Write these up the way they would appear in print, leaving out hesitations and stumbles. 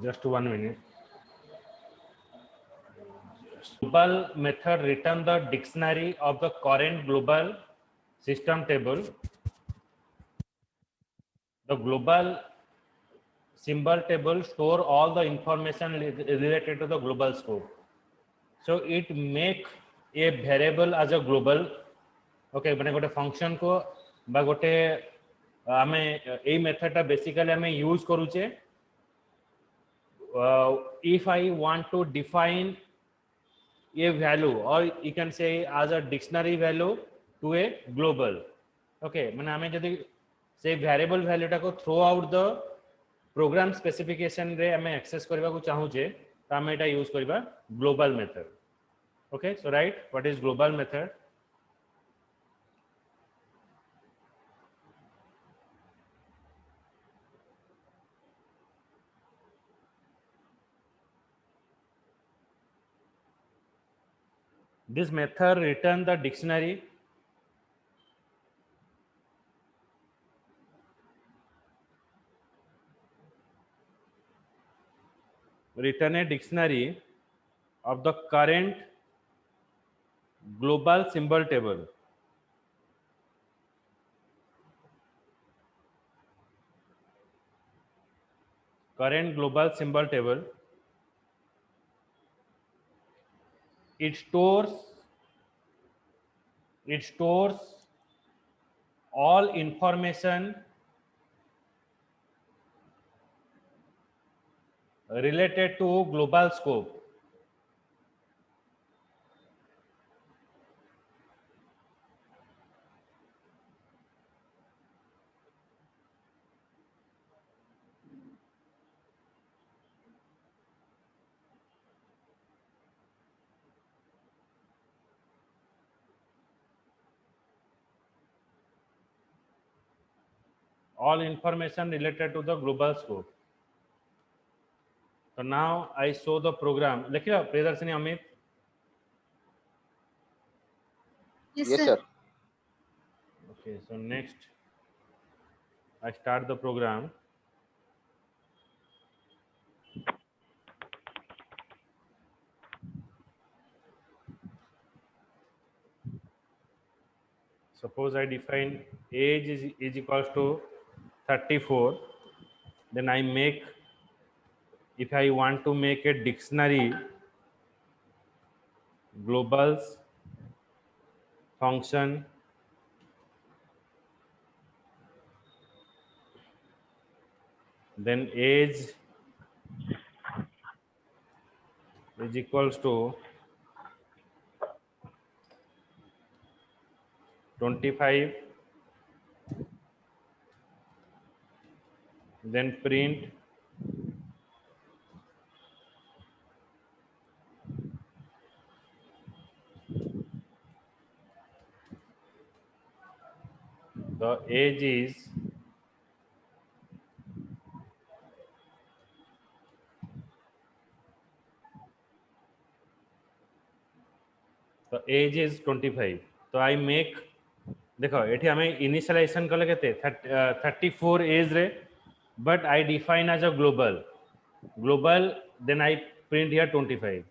Just 1 minute. Global method return the dictionary of the current global system table. The global symbol table store all the information related to the global scope. So it make a variable as a global. Okay, माने गोटे function को बा गोटे आमे a method टा basically आमे use करूचे if I want to define a value, or you can say as a dictionary value to a global. Okay, माने आमे जदि से variable value टा को throw out the program specification रे आमे access करबा को चाहूचे त आमे एटा यूज करबा global method. Okay, so right, what is global method? This method return the dictionary return a dictionary of the current global symbol table. Current global symbol table. It stores all information related to global scope. All information related to the global scope. So now I show the program. लिखिए Priyadarshini Amit. Yes, Yes, sir. sir. Okay, so next I start the program. Suppose I define age is equals to 34. Then I make, if I want to make a dictionary globals function, then age is equals to 25, then print the age is the age is 25. तो I make, देखो एठी हमें initialisation कले केते 34 as रे, but I define as a global, then I print here 25.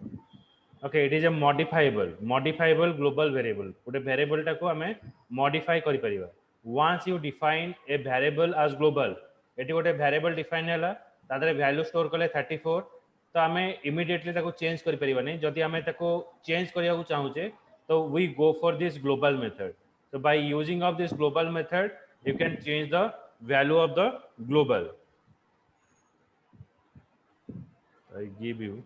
Okay, it is a modifiable global variable. गोटे variable टा को हमें modify करि परिबा. Once you define a variable as global, एठी गोटे variable define हैला, तादरे value store कले 34, तो हमें immediately ताको change करि परिबा नै. जदि हमें ताको change करिया को चाहूचे, तो we go for this global method. So by using of this global method, you can change the value of the global. I give you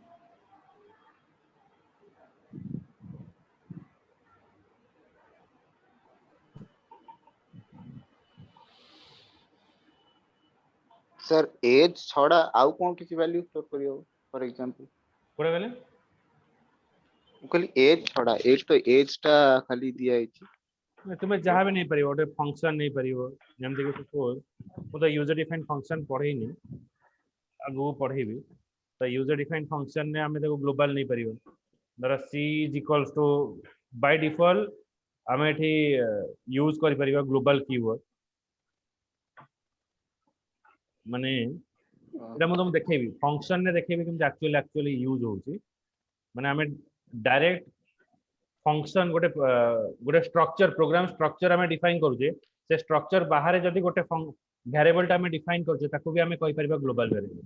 Sir, age छड़ा आउ कोन किसी वैल्यू स्टोर करियो फॉर एग्जांपल कोडे बेले खाली एज छड़ा as तो as टा खाली दिया है तुम्हें जहाँ भी नहीं परियो गोटे फंक्शन नहीं परियो जेमति कि सपोज मु तो यूजर डिफाइंड फंक्शन पढ़ेनी आगु पढ़ेबी तो यूजर डिफाइंड फंक्शन ने हमें देखो ग्लोबल नहीं परियो धर c is equals to by default हमें एठी यूज करि परियो ग्लोबल कीवर्ड माने এটা ମୁଁ ତମକୁ ଦେଖେଇବି ଫଙ୍କସନ ରେ ଦେଖେଇବି କେମିତି actually यूज होଉଛି ମାନେ ଆମେ डायरेक्ट फंक्शन गोटे गोटे स्ट्रक्चर प्रोग्राम स्ट्रक्चर आम डिफाइन करूचे से स्ट्रक्चर बाहर जदि गोटे वेरिएबल आम डिफाइन करूचे ताको भी आम कहि ग्लोबल वेरिएबल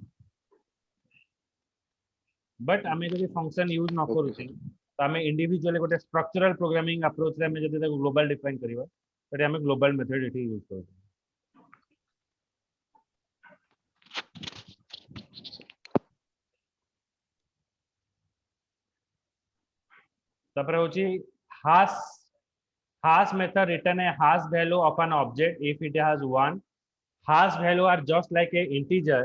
बट आम जब फंक्शन यूज न Okay, करूचे तो आम इंडिविजुअल गोटे स्ट्रक्चरल प्रोग्रामिंग अप्रोच रे आम जदि ग्लोबल डिफाइन करबा तो आम ग्लोबल मेथड एठी यूज करू तापर होची hash hash method return a hash value of an object if it has one hash value are just like a integer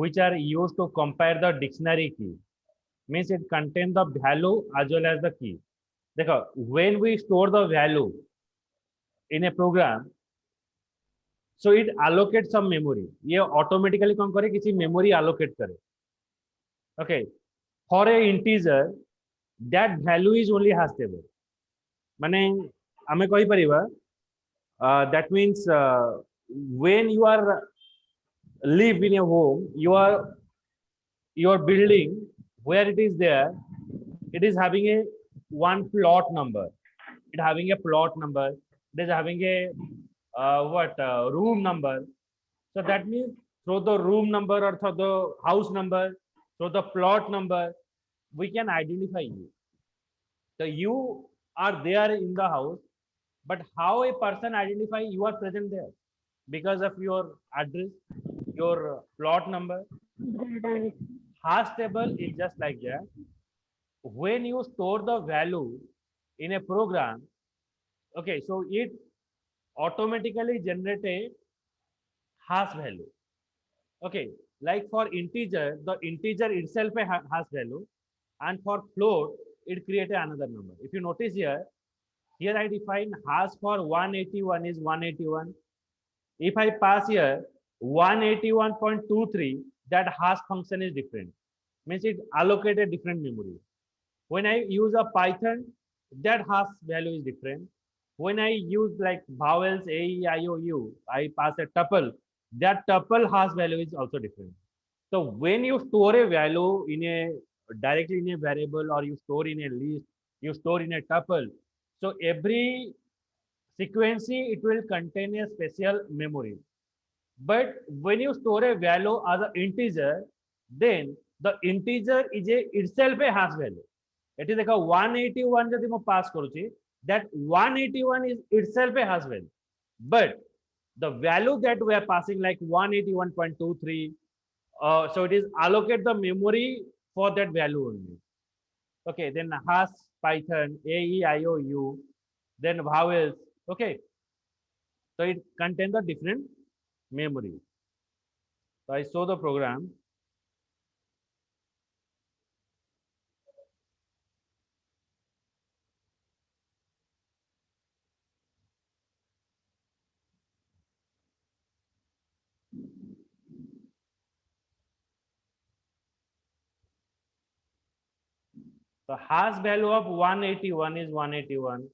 which are used to compare the dictionary key means it contain the value as well as the key देखो when we store the value in a program so it allocates some memory ये automatically कौन करे किसी memory allocate करे okay for a integer that value is only hash table माने आमे कहि परिबा that means when you are live in a home your building where it is there it is having a one plot number it having a plot number it is having a what room number so that means through the room number or through the house number through the plot number we can identify you so you are there in the house but how a person identify you are present there because of your address your plot number hash table is just like that when you store the value in a program okay so it automatically generate a hash value okay like for integer the integer itself a hash value and for float it create another number if you notice here I define hash for 181 is 181 if I pass here 181.23 that hash function is different means it allocated different memory when I use a python that hash value is different when I use like vowels a e I o u I pass a tuple that tuple hash value is also different so when you store a value in a directly in a variable or you store in a list you store in a tuple so every sequence it will contain a special memory but when you store a value as an integer then the integer is a itself a hash value it is like a 181 जदि मैं pass करूची that 181 is itself a hash value but the value that we are passing like 181.23 so it is allocate the memory for that value only okay then hash python a e I o u then vowels okay so it contains the different memory so I show the program the hash value of 181 is 181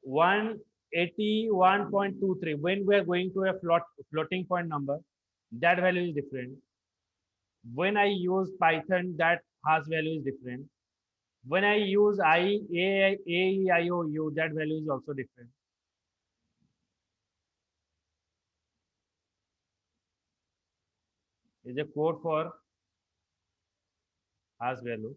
181.23 when we are going to a floating point number that value is different when I use python that hash value is different when I use a e I o u that value is also different is a code for hash value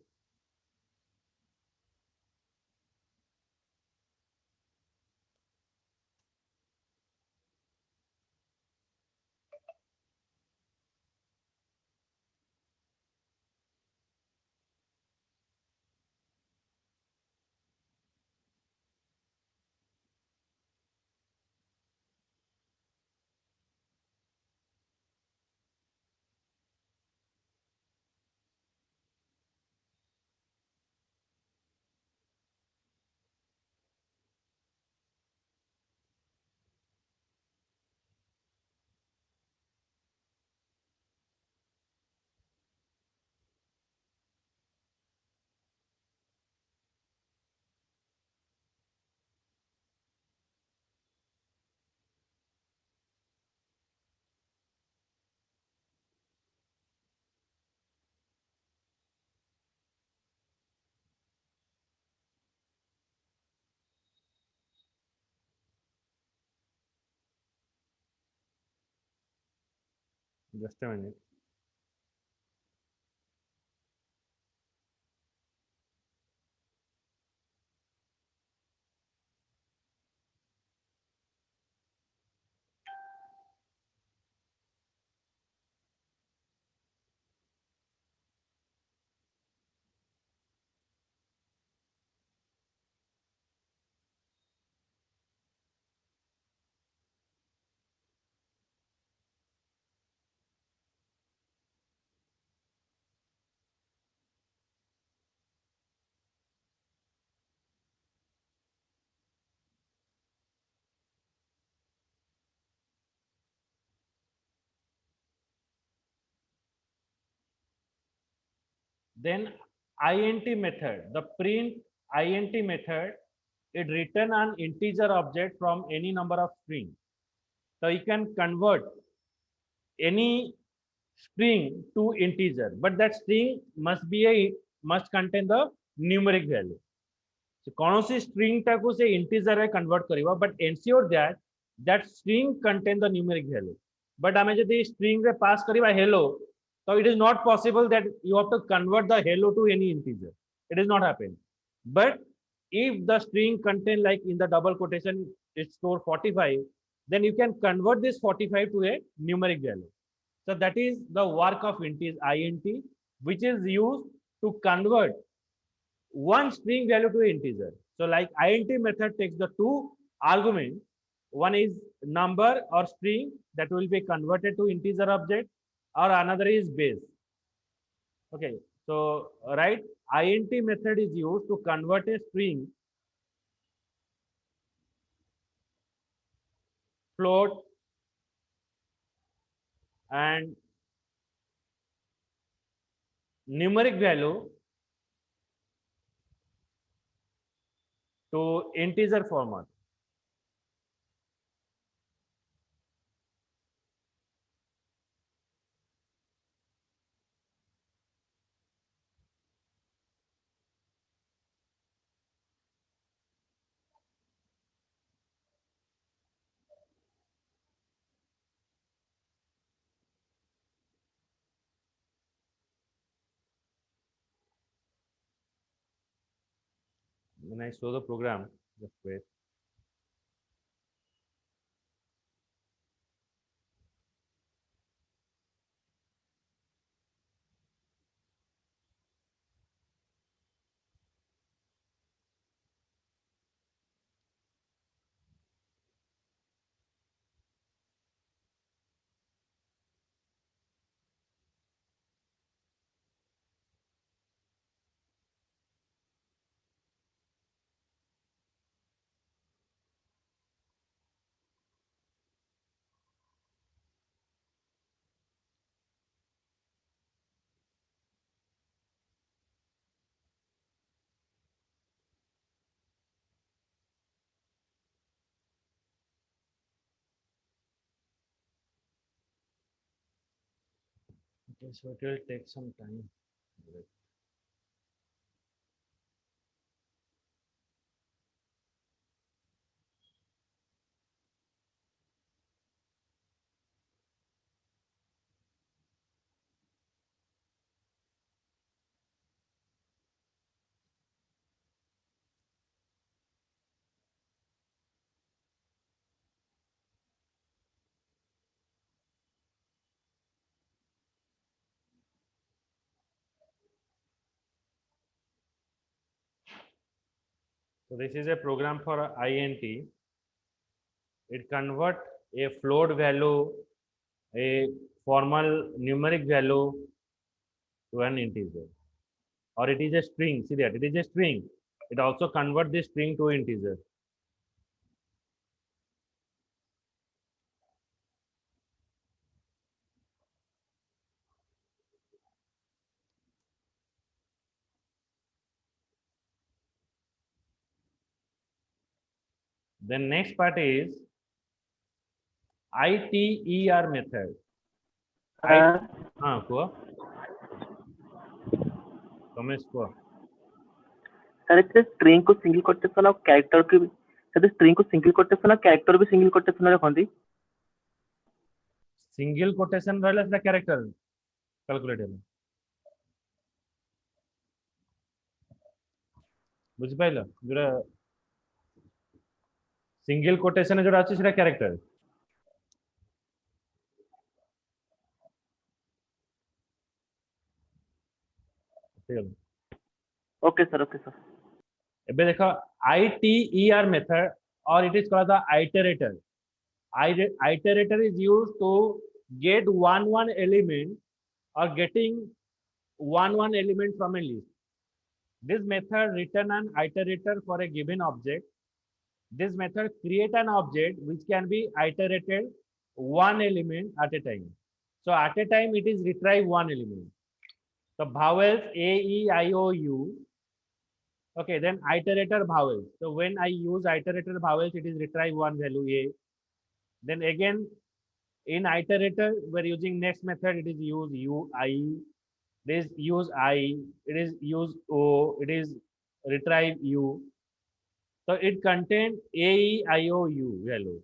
Just a minute. Then int method, the print int method, it return an integer object from any number of string. So you can convert any string to integer, but that string must contain the numeric value. So कौन सी string टाको से integer रे convert करिवा, but ensure that that string contain the numeric value. But हमें यदि string रे pass करिवा hello, so it is not possible that you have to convert the hello to any integer. It is not happening. But if the string contain, like in the double quotation it store 45, then you can convert this 45 to a numeric value. So that is the work of int, which is used to convert one string value to integer. So like int method takes the two arguments. One is number or string that will be converted to integer object, or another is base. Okay, so right, int method is used to convert a string, float, and numeric value to integer format. When I show the program, just wait. Okay, so it will take some time. So this is a program for int. It convert a float value, a formal numeric value to an integer, or it is a string. See that it is a string. It also convert this string to integer. Then next part is iter method. କୁହ ରମେଶ କୁହ। Sir इतने string को single quotation और character की sir string को single quotation और character भी single quotation रखती सिंगल कोटेशन रहले सेटा कैरेक्टर कैलकुलेट होला बुझि पाइलो जोरा सिंगल कोटेशन जोरा अछि सेटा कैरेक्टर ठीक है ओके सर, ओके सर। एबे देखो ITER method or it is called the iterator. Iterator is used to get one element or getting one element from a list. This method return an iterator for a given object. This method create an object which can be iterated one element at a time. So at a time it is retrieve one element. So vowels A, E, I, O, U. Okay, then iterator vowels. So when I use iterator vowels, it is retrieve one value A. Then again, in iterator, we're using next method. It is use U, I. It is use I. It is use O. It is retrieve U. So it contains A, E, I, O, U value.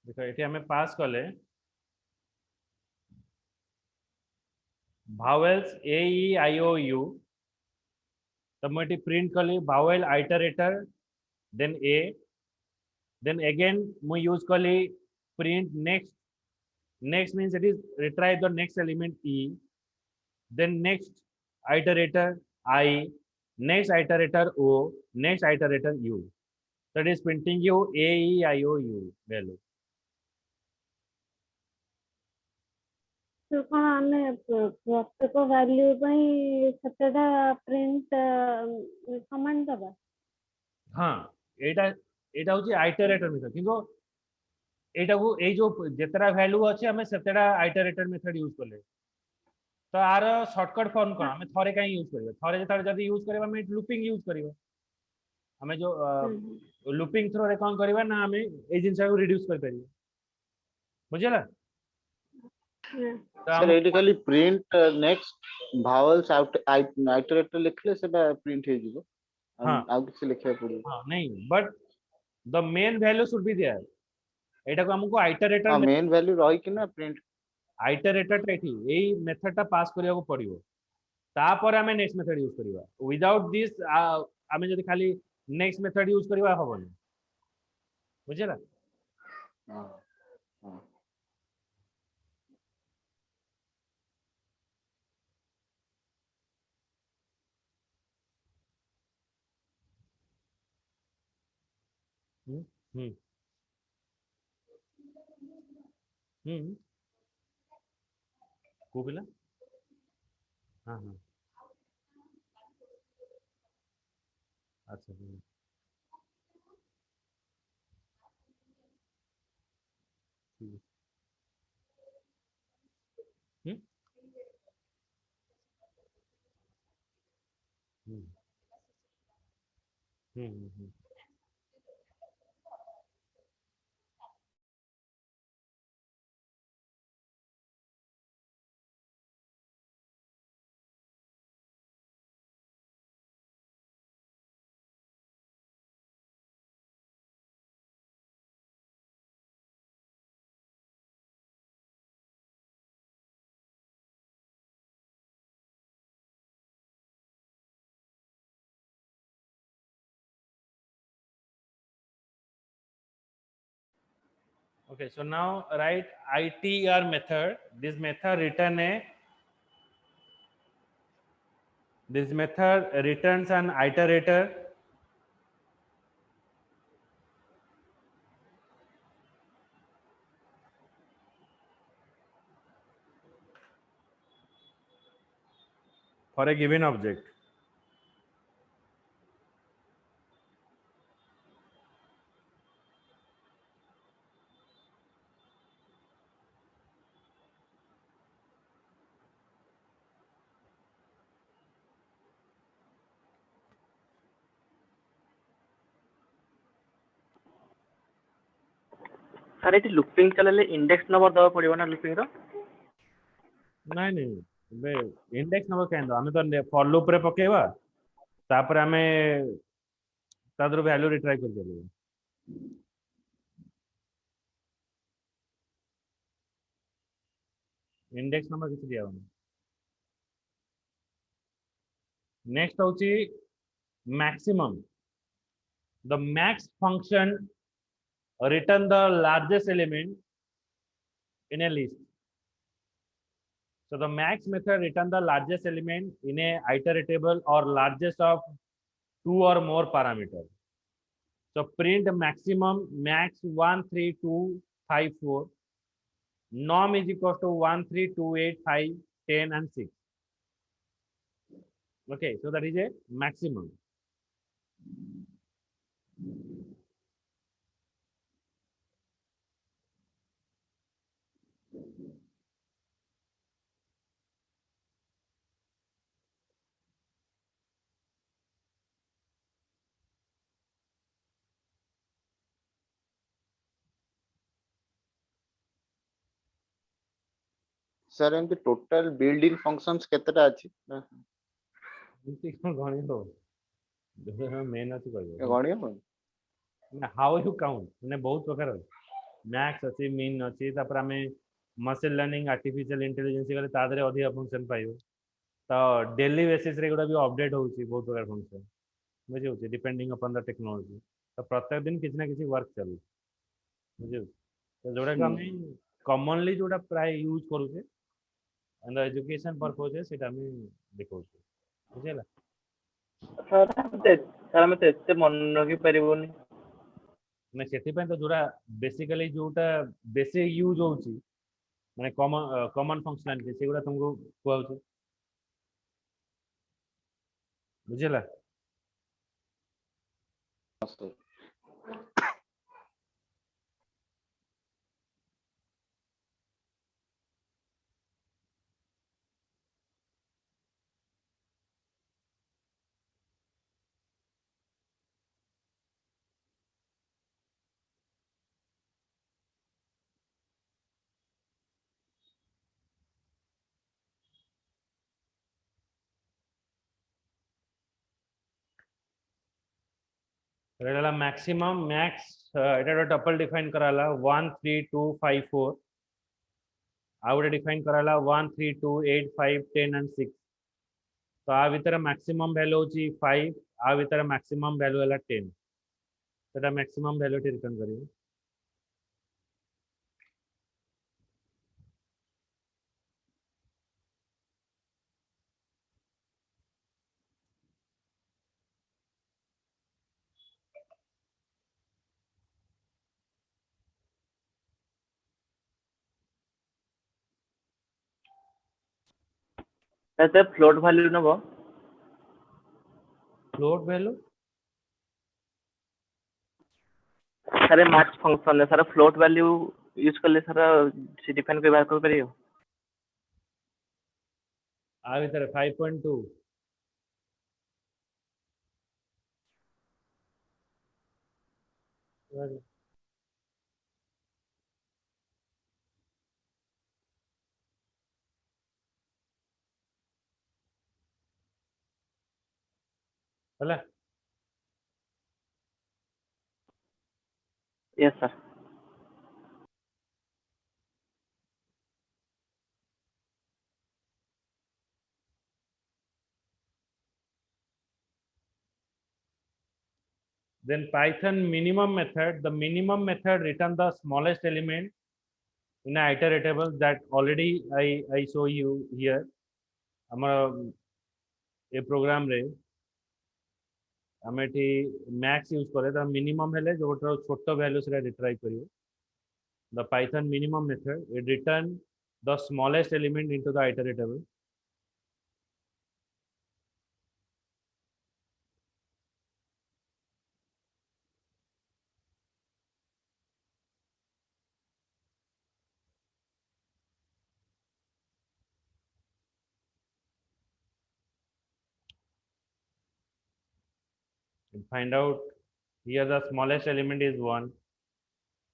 देखो ये हमें पास कले vowels A, E, I, O, U. तो मुझे print कली vowel iterator, then A. Then again, we use kali print next. Next means it is retrieve the next element E. Then next iterator I. Next iterator O. Next iterator U. So it is printing you A, E, I, O, U value. तो कौन आने प्रत्येक value ପାଇଁ ସେତେଟା print command ଦବା हाँ एटा एटा होची iterator method किंतु एटा को ए जो जेतरा वैल्यू अछि हमें सेतेडा iterator मेथड यूज करले तो आर शॉर्टकट फॉर्म कोन हमें थोरे काई यूज करबे थोरे जेतार जदी यूज करबा हमें लूपिंग यूज करबो हमें जो लूपिंग थ्रो रे कोन करबा ना हमें ए जिंस को रिड्यूस कर परिबो बुझला तो सर एटी खाली प्रिंट नेक्स्ट भावल्स आउट आइटरेटर लिखले सेटा प्रिंट हे जिवो हाँ आउ किछ लिखिया पड़िबो हाँ नहीं but the main value should be there एटा को हमको आइटरेटर हां मेन वैल्यू रही कि ना प्रिंट आइटरेटर एठी एई मेथड टा पास करिया को पड़िबो तापर हमें नेक्स्ट मेथड यूज करबा विदाउट दिस हमें जदी खाली नेक्स्ट मेथड यूज करबा हबनी बुझला हां हां हम्म हम्म हम्म को बिला हाँ हाँ अच्छा ठीक है हम्म हम्म हम्म Okay, so now write ITR method. This method returns an iterator. For a given object. Sir ଏଠି ଲୁପିଂ ଚଲେଇଲେ ଇଣ୍ଡେକ୍ସ ନମ୍ବର ଦେବାକୁ ପଡ଼ିବ ନା ଲୁପିଂର? ନାଇଁ ନାଇଁ ଏବେ ଇଣ୍ଡେକ୍ସ ନମ୍ବର କାଇଁ ଦବା, ଆମେ ତ ଫର ଲୁପ ରେ ପକେଇବା ତାପରେ ଆମେ ତା ଦେହରୁ ଭ୍ୟାଲୁ ରିଟ୍ରାଇ କରିପାରିବା। इंडेक्स नंबर किसी दिया होना। नेक्स्ट होची maximum. The max function return the largest element in a list. So the max method return the largest element in a iteratable or largest of two or more parameters. So print maximum max 13254 norm is equal to 13285 10 and 6. Okay, so that is a maximum. Sir एमती total build in functions केतेटा अछि? एमती कोन गणित हो जो main अछि कहबो गणिय ना how you count माने बहुत प्रकार मैक्स अछि मीन अछि तापर हमें मशीन लर्निंग आर्टिफिशियल इंटेलिजेंस गले ता देरे अधिक फंक्शन पाइबो तो डेली बेसिस रे गुडा भी अपडेट होउची बहुत प्रकार फंक्शन बुझे होची डिपेंडिंग अपॉन द टेक्नोलॉजी तो प्रत्येक दिन किछ ना किछ वर्क चलू बुझे तो जोड़ा का हमें कॉमनली जोड़ा प्राय यूज करू छे एंड एजुकेशन पर्पस सेटा हमें देखौ छे बुझेला। ସାର୍ ଆମେ ତ ଏତେ ମନେ ରଖିପାରିବୁନି। ना सेति पे तो जोड़ा बेसिकली जोटा बेसी यूज होउची माने कॉमन फंक्शनालिटी सेगुडा तुमको कहउची बुझेला। रहला मैक्सिमम मैक्स एटा टपल डिफाइन कराला 13254 आ गोटे डिफाइन कराला 13285 10 एंड 6 तो आ भीतर मैक्सिमम वैल्यू होची 5 आ भीतर मैक्सिमम वैल्यू हला 10 सेटा मैक्सिमम वैल्यू टी रिटर्न करियो। ଏତେ ଫ୍ଲୋଟ୍ ଭ୍ୟାଲ୍ୟୁ ନବ फ्लोट वैल्यू ସାର୍ ମାକ୍ସ ଫଙ୍କସନରେ ସାର୍ ଫ୍ଲୋଟ୍ ଭ୍ୟାଲ୍ୟୁ ୟୁଜ୍ କଲେ ସାର୍ ସେ ଡିଫାଇନ୍ କରି ବାହାର କରିପାରିବ। आ भीतर 5.2 हला yes sir. then python minimum method, the minimum method return the smallest element in a iteratable that already I show you here हमर ए programme रे हमें एठी मैक्स यूज करे तो मिनिमम हेले जो छोटो वैल्यू से रिट्राइव करियो the python minimum method it return the smallest element into the iteratable. And find out here the smallest element is 1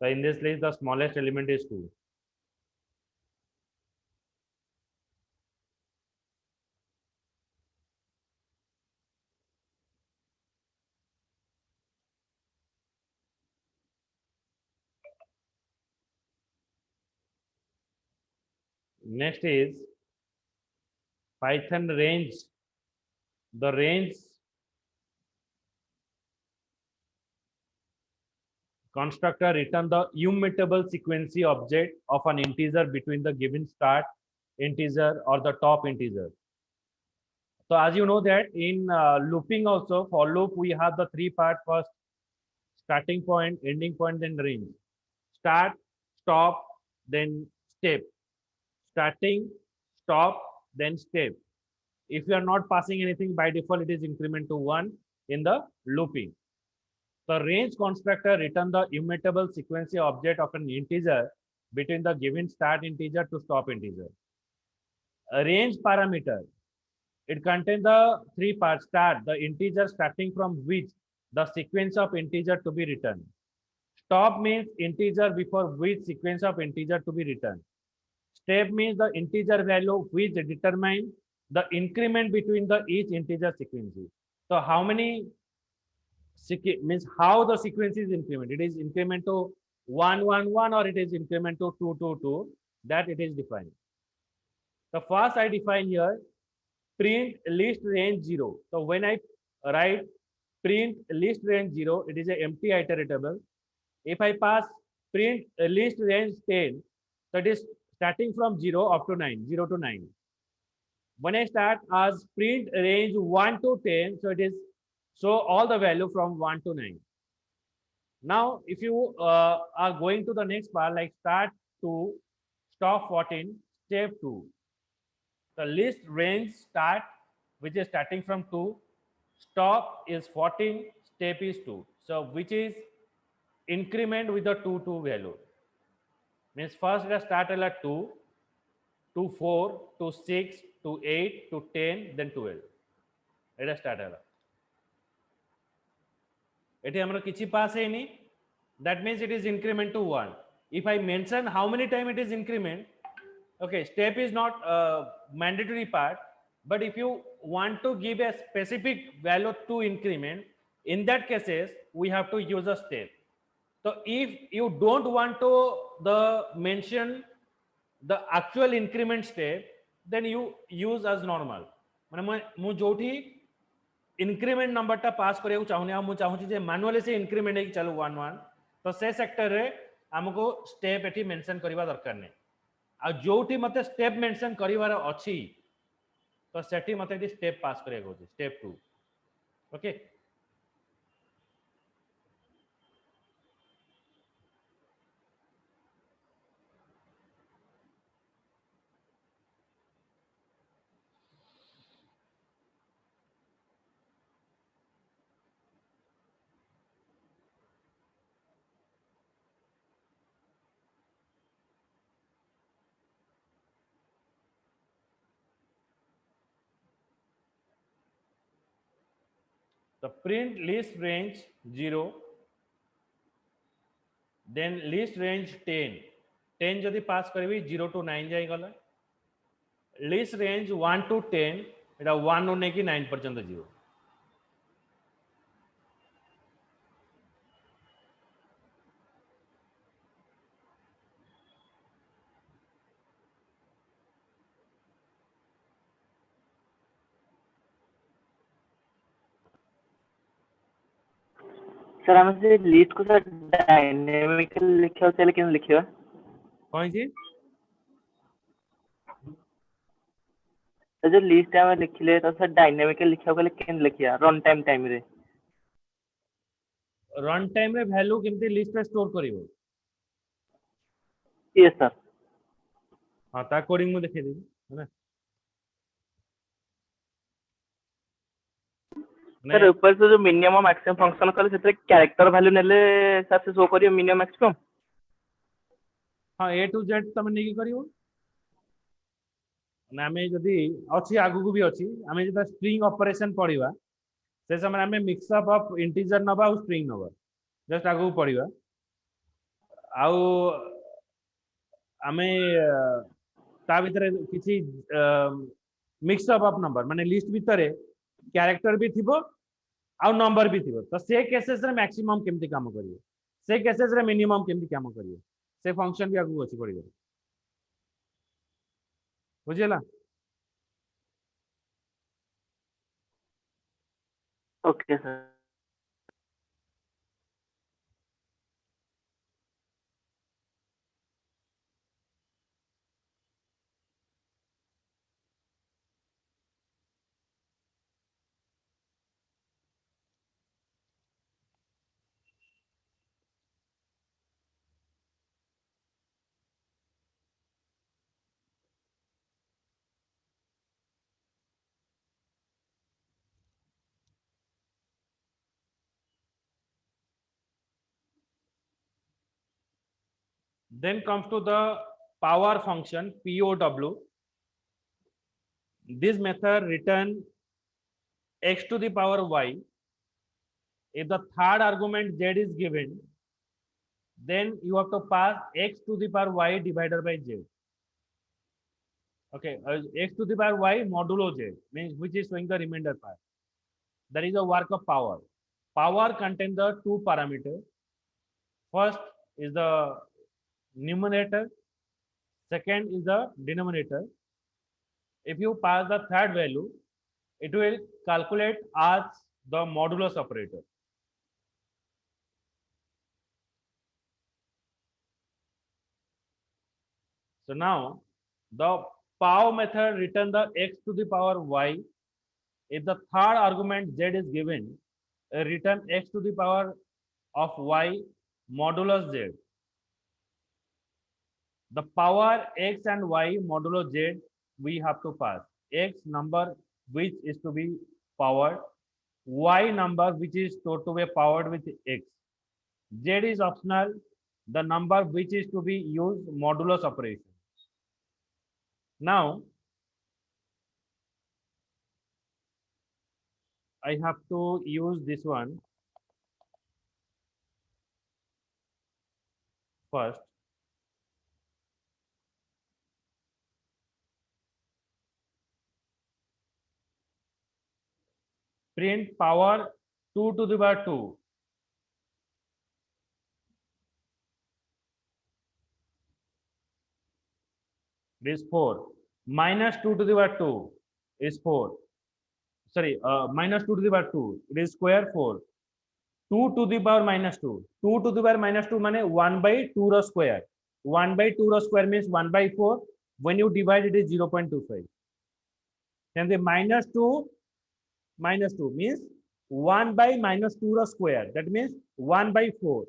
So in this list, the smallest element is 2. Next is Python range. The range constructor return the immutable sequence object of an integer between the given start integer or the top integer. So as you know that in looping also, for loop we have the 3 part: first starting point, ending point, then range. Start, stop, then step. Starting, stop, then step. If you are not passing anything, by default it is increment to 1 in the looping. The range constructor return the immutable sequence object of an integer between the given start integer to stop integer. A range parameter, it contains the 3 parts: start, the integer starting from which the sequence of integer to be returned. Stop means integer before which sequence of integer to be returned. Step means the integer value which determine the increment between the each integer sequences. So how many means how the sequence is increment? It is increment to 1 1 1 or it is increment to 2 2 2, that it is defined. The first I define here print list range 0. So when I write print list range 0, it is an empty iteratable. If I pass print list range 10, so it is starting from 0 up to 9, 0 to 9. When I start as print range 1 to 10, so it is show all the value from 1 to 9. Now, if you are going to the next part, like start 2, stop 14, step 2. The list range start, which is starting from 2, stop is 14, step is 2. So which is increment with the 2 2 value. Means first it start at 2 to 4 to 6 to 8 to 10 then 12. It start ହେଲା एठी हमर किछि पास है नहीं, that means it is increment to 1. If I mention how many time it is increment, okay, step is not mandatory part, but if you want to give a specific value to increment, in that cases we have to use a step. So if you don't want to mention the actual increment step, then you use as normal. माने मु जोठी increment number टा पास करिया चाहूनी मु चाहूची जे manually से increment है चलो 1 1, तो से सेक्टर रे हमको स्टेप एठी मेंशन करबा दरकार नै। आ जोठी मते स्टेप मेंशन करिवार अछि तो सेठी मते एठी स्टेप पास करिया होची step 2. Okay, the print list range 0, then list range 10 10 जदि पास करबी 0 to 9 जाई गला, list range 1 to 10 एटा 1 होने की 9 पर्यंत 0. सर हम से लिस्ट को सर डायनेमिकल लिखियो चले केन लिखियो कौन जी सर जो लिस्ट हम लिखले तो सर डायनेमिकल लिखियो गले केन लिखिया रन टाइम रे रन टाइम रे वैल्यू केमती लिस्ट रे स्टोर करिवो? Yes sir. हां ता कोडिंग मु देखै देबी है ना। सर ऊपर से जो मिनिमम मैक्सिमम फंक्शन कले सेते कैरेक्टर वैल्यू नेले सर से शो करियो मिनिमम मैक्सिमम। हां ए टू जेड तमे नेकी करिवो ना। हमें जदी अछि आगु को भी अछि, हमें जदा स्ट्रिंग ऑपरेशन पढिबा से समय हमें मिक्स अप ऑफ इंटीजर नबा और स्ट्रिंग नबा जस्ट आगु पढिबा। आउ आमे ता भितर किसी मिक्स अप ऑफ नंबर माने लिस्ट भितर कैरेक्टर भी थिबो आउ नंबर भी थिबो तो से केसेस रे मैक्सिमम केमती काम करियो से केसेस रे मिनिमम केमती काम करियो से फंक्शन भी आगु अछि पड़ियो बुझिला okay sir then comes to the power function pow. This method return x to the power y. If the third argument z is given, then you have to pass x to the power y divided by z. Okay, x to the power y modulo z means which is showing the remainder part. That is the work of power. Power contains the two parameters. First is the numerator, second is the denominator. If you pass the third value, it will calculate as the modulus operator. So now the POW method return the x to the power y. If the third argument z is given, return x to the power of y modulus z. The power x and y modulo z we have to pass. X number which is to be powered, y number which is to be powered with x. Z is optional, the number which is to be used modulus operation. Now I have to use this one first. Print power 2 to the power 2. This 4. Minus 2 to the power 2 is 4. Sorry, minus 2 to the power 2. It is square 4. 2 to the power minus 2. 2 to the power minus 2 means 1 by 2 ro square. 1 by 2 ro square means 1 by 4. When you divide it is 0.25. Then the minus 2 means 1 by minus 2 rho square. That means 1 by 4.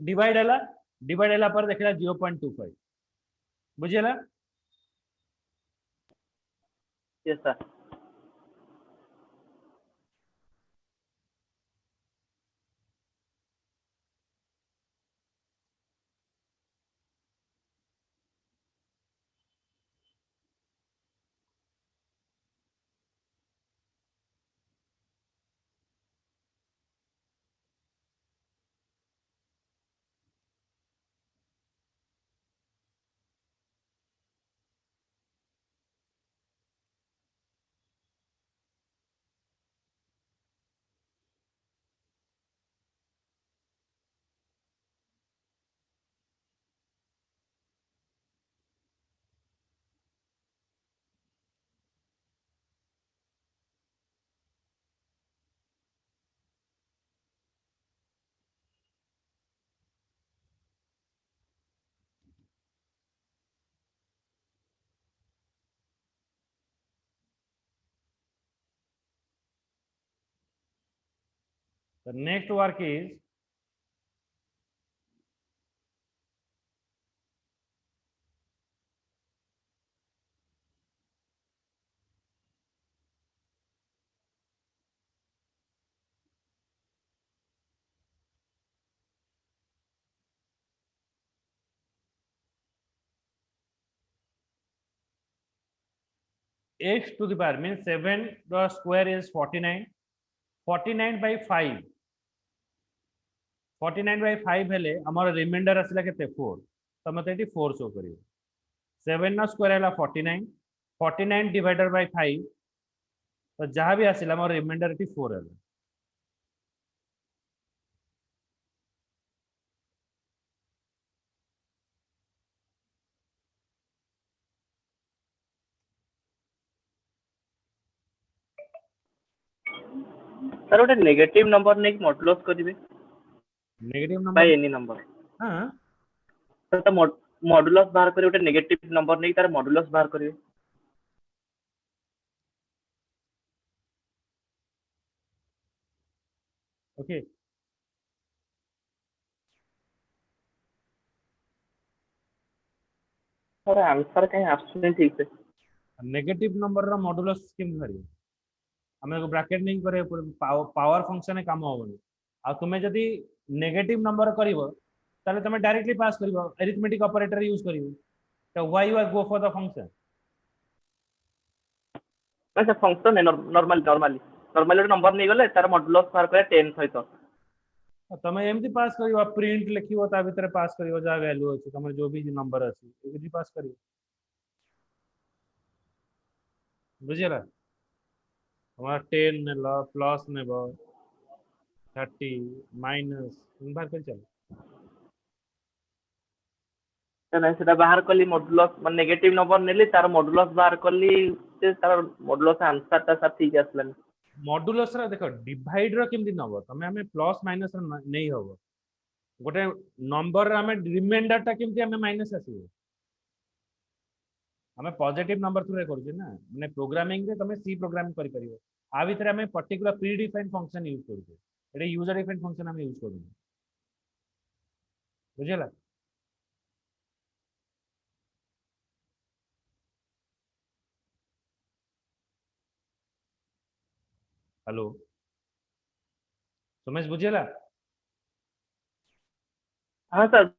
Divide ହେଲା पर देखला 0.25. बुझिला? Yes sir The next work is x to the power means 7 the square is 49. 49 by 5. 49/5 हेले हमर reminder आसला केते 4 तो मते एटी 4 शो करियो 7 ना स्क्वायर हला 49 49 डिवाइडेड बाय 5 तो जहां भी आसिला हमर रिमाइंडर एटी 4 हला सर गोटे नेगेटिव नंबर नहीं मॉडुलस करिवे negative by number any number हां सर तो मॉडुलस बाहर करिवे गोटे नेगेटिव नंबर नहीं तार मॉडुलस बाहर करिवे ओके सर आंसर कहीं आसुनी ठीक से नेगेटिव नंबर रा मॉडुलस केम करियो हमें ब्रैकेट नहीं करे पावर फंक्शन काम होबनी आ तुमे जदी नेगेटिव नंबर करिवो ताले तुमे डायरेक्टली पास करिवो अरिथमेटिक ऑपरेटर यूज करिवो तो why you are go for the function अच्छा फंक्शन है नॉर्मली गोटे नंबर नहीं गले तार मॉडुलस बाहर करे 10 सहित तमे एमती पास करिवो प्रिंट लिखिवो ता भीतर पास करिवो जा वैल्यू अछि तमर जो भी नंबर अछि एजी पास करिवो बुझियला हमारा 10 नेला प्लस नेबो 30 माइनस बाहर कर चल ना सेटा बाहर कली मॉडुलस मन नेगेटिव नंबर नेली तार मॉडुलस बाहर कली से तार मॉडुलस आंसर ता सब ठीक आसलन मॉडुलस रा देखो डिवाइड रा केमती नबो तमे हमें प्लस माइनस रा नहीं होबो गोटे नंबर रा हमें रिमाइंडर ता केमती हमें माइनस आसीबो हमें पॉजिटिव नंबर थ्रू करूचे ना माने प्रोग्रामिंग रे तमे सी प्रोग्राम करि परिबो आ भितर हमें particular pre defined function use करूचे एटा यूजर डिफाइंड फंक्शन हमें यूज करू बुझियला हेलो सुमेश बुझियला हाँ सर